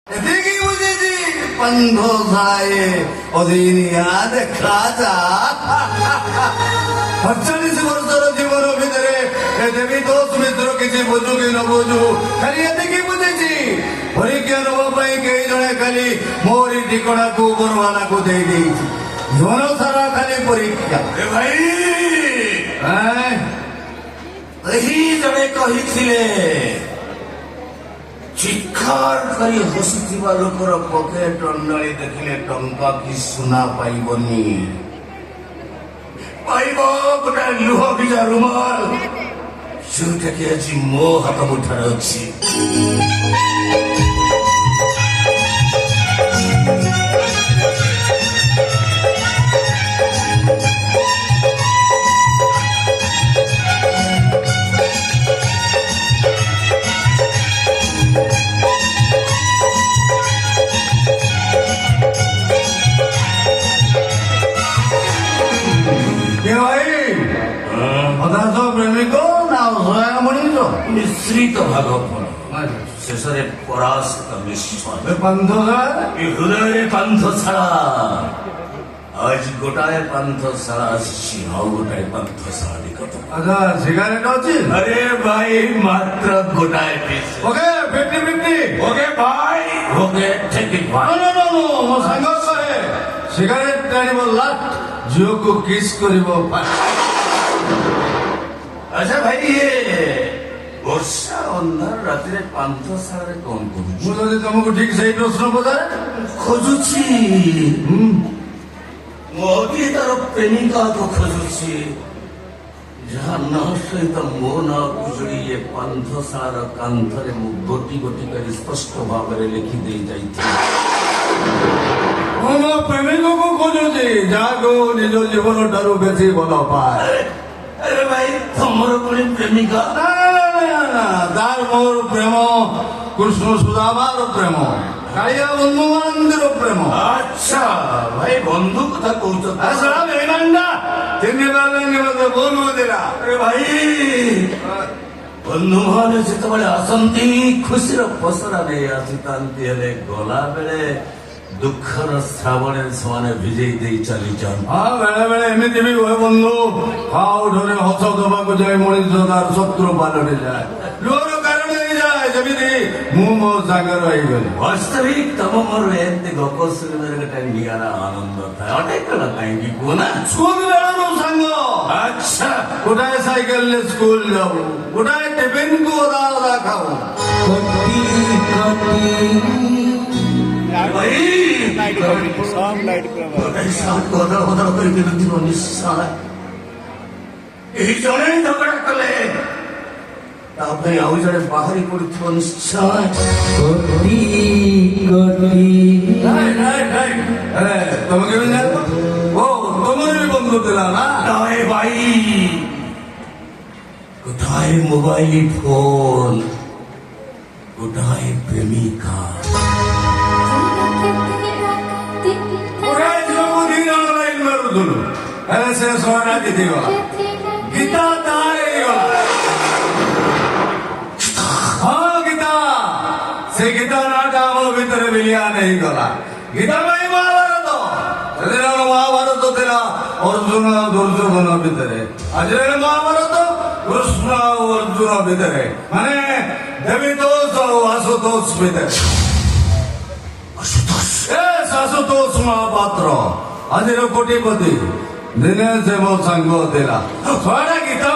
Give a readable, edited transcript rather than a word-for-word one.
ଏତିକି ବୁଝିଛି ବନ୍ଧ ଥାଏ ଅଦିନିଆ ଦେଖାଯା 48 ବର୍ଷର ଜୀବନ ଭିତରେ ଦେବୀ ଦୋଷ ମିତ୍ର କିଛି ବୁଝୁ କି ନ ବୁଝୁ ଖାଲି ଏତିକି ବୁଝିଛି ପରୀକ୍ଷା ନେବା ପାଇଁ କେହି ଜଣେ ଖାଲି ମୋରି ଠିକଣାକୁ ବରବାଲାକୁ ଦେଇଦେଇଛି ଜୀବନ ସାରା ଖାଲି ପରୀକ୍ଷା ଭାଇ ଏହି ଜଣେ କହିଥିଲେ ଚିତ୍କାର କରି ହସୁଥିବା ଲୋକର ପକେଟ ଅଣ୍ଡାଳି ଦେଖିଲେ ଟଙ୍କା କି ସୁନା ପାଇବନି ପାଇବ ଗୋଟେ ଲୁହ ଭିଜା ରୁମାଲ ଯେଉଁଟାକି ଆଜି ମୋ ହାତ ମୁଠାରେ ଅଛି ପ୍ରେମିକ ନା ଅସହାୟ ମଣିଷ ମିଶ୍ରିତ ଭାଗ ଫଳ ଶେଷରେ ପରାସ୍ତ ନିଶ୍ଚୟ ହୃଦୟରେ ପାନ୍ଥଶାଳା ଆଜି ଗୋଟାଏ ପାନ୍ଥଶାଳା ଆସିଛି ଆଉ ଗୋଟାଏ ପାନ୍ଥଶାଳା ନିକଟ ଆଚ୍ଛା ସିଗାରେଟ ଅଛି ଆରେ ଭାଇ ମାତ୍ର ଗୋଟାଏ ପିସ୍ ଓକେ 50-50 ଓକେ ଭାଇ ଓକେ ଟେକ୍ ଇଟ୍ ଭାଇ ମୋ ସାଙ୍ଗ କହେ ସିଗାରେଟ ଟାଣିବ ଲାଷ୍ଟ ଝିଅକୁ କିସ୍ କରିବ ଆଚ୍ଛା ଭାଇ ବର୍ଷା ଅନ୍ଧାର ରାତିରେ ପାନ୍ଥଶାଳାରେ କଣ କରୁଛୁ ମୁଁ ଯଦି ତମକୁ ଠିକ ସେଇ ପ୍ରଶ୍ନ ପଚାରେ ଖୋଜୁଛି ମୋଦି ତାର ପ୍ରେମିକାକୁ ଖୋଜୁଛି ଯାହା ନାଁ ସହିତ ମୋ ନାଁକୁ ଯୋଡ଼ି ଏ ପାନ୍ଥଶାଳାର କାନ୍ଥରେ ମୁଁ ଗୋଟି ଗୋଟି କରି ସ୍ପଷ୍ଟ ଭାବରେ ଲେଖିଦେଇ ଯାଇଥିଲି ମୁଁ ମୋ ପ୍ରେମିକକୁ ଖୋଜୁଛି ଯାହାକୁ ନିଜ ଜୀବନ ଠାରୁ ବେଶୀ ଭଲ ପାଏ ଆରେ ଭାଇ ତମର ପୁଣି ପ୍ରେମିକା ତାର ମୋର ପ୍ରେମ କୃଷ୍ଣ ସୁଦାମାର ପ୍ରେମ କାଳିଆ ବନ୍ଧୁ ମହାନ୍ତିର ପ୍ରେମ ଆଚ୍ଛା ଭାଇ ବନ୍ଧୁ କଥା କହୁଛ ଆରେ ଭାଇ ବନ୍ଧୁମାନେ ଯେତେବେଳେ ଆସନ୍ତି ଖୁସିର ପସରା ନେଇ ଆସିଥାନ୍ତି ହେଲେ ଗଲା ବେଳେ ଦୁଃଖର ଶ୍ରାବଣରେ ସେମାନେ ଭିଜେଇ ଦେଇ ଚାଲିଯାନ୍ତି ହଁ ବେଳେ ବେଳେ ଏମିତି ବି ହୁଏ ବନ୍ଧୁ ଖାଉଠରେ ହସ ଦେବାକୁ ଯାଇ ମଣିଷ ତାର ଶତ୍ରୁ ପାଲଟି ଯାଏ ଲୁହର କାରଣ ହେଇଯାଏ ଯେମିତି ମୁଁ ମୋ ସାଙ୍ଗର ହେଇଗଲି ବାସ୍ତବିକ ତମ ମୋର ଏମିତି ଗପ ଶୁଣିବାରେ ଗୋଟେ ନିଆରା ଆନନ୍ଦ ଥାଏ ଅଟେକଲା କାହିଁକି କୁହ ନା ସ୍କୁଲ ବେଳରୁ ସାଙ୍ଗ ଆଚ୍ଛା ଗୋଟାଏ ସାଇକେଲରେ ସ୍କୁଲ ଯାଉ ଗୋଟାଏ ଟିଫିନକୁ ଓଦା ଓଦା ଖାଉ ଏହି ଜଣେ ଝଗଡ଼ା କଲେ ତା ପାଇଁ ଆଉ ଜଣେ ବାହାରି ପଡୁଥିବ ନିଶ୍ଚୟ ତମେ କେବେ ଜାଣିବ ଓ ତମର ବି ବନ୍ଧୁ ଥିଲା ନା ନାଇଁ ଭାଇ ଗୋଟାଏ ମୋବାଇଲ ଫୋନ ଗୋଟାଏ ପ୍ରେମିକା ହେଲେ ସେ ସମୟ ଜିତିଗଲା ଗୀତା ତାର ହେଇଗଲା ହଁ ଗୀତା ସେ ଗୀତା ନାଟା ଆମ ଭିତରେ ବିଲିଆନ ହେଇଗଲା ଗୀତା ପାଇଁ ମହାଭାରତ ସେଦିନ ମହାଭାରତ ଥିଲା ଅର୍ଜୁନ ଆଉ ଦୁର୍ଯ୍ୟୋଧନ ଭିତରେ ଆଜିର ମହାଭାରତ କୃଷ୍ଣ ଆଉ ଅର୍ଜୁନ ଭିତରେ ମାନେ ଦେବୀତୋଷ ଆଉ ଆଶୁତୋଷ ଭିତରେ ଆଶୁତୋଷ ମହାପାତ୍ର ଆଜିର କୋଟିପତି ଦିନେ ସେ ମୋ ସାଙ୍ଗ ଥିଲା ଛୁଆଟା ଗୀତା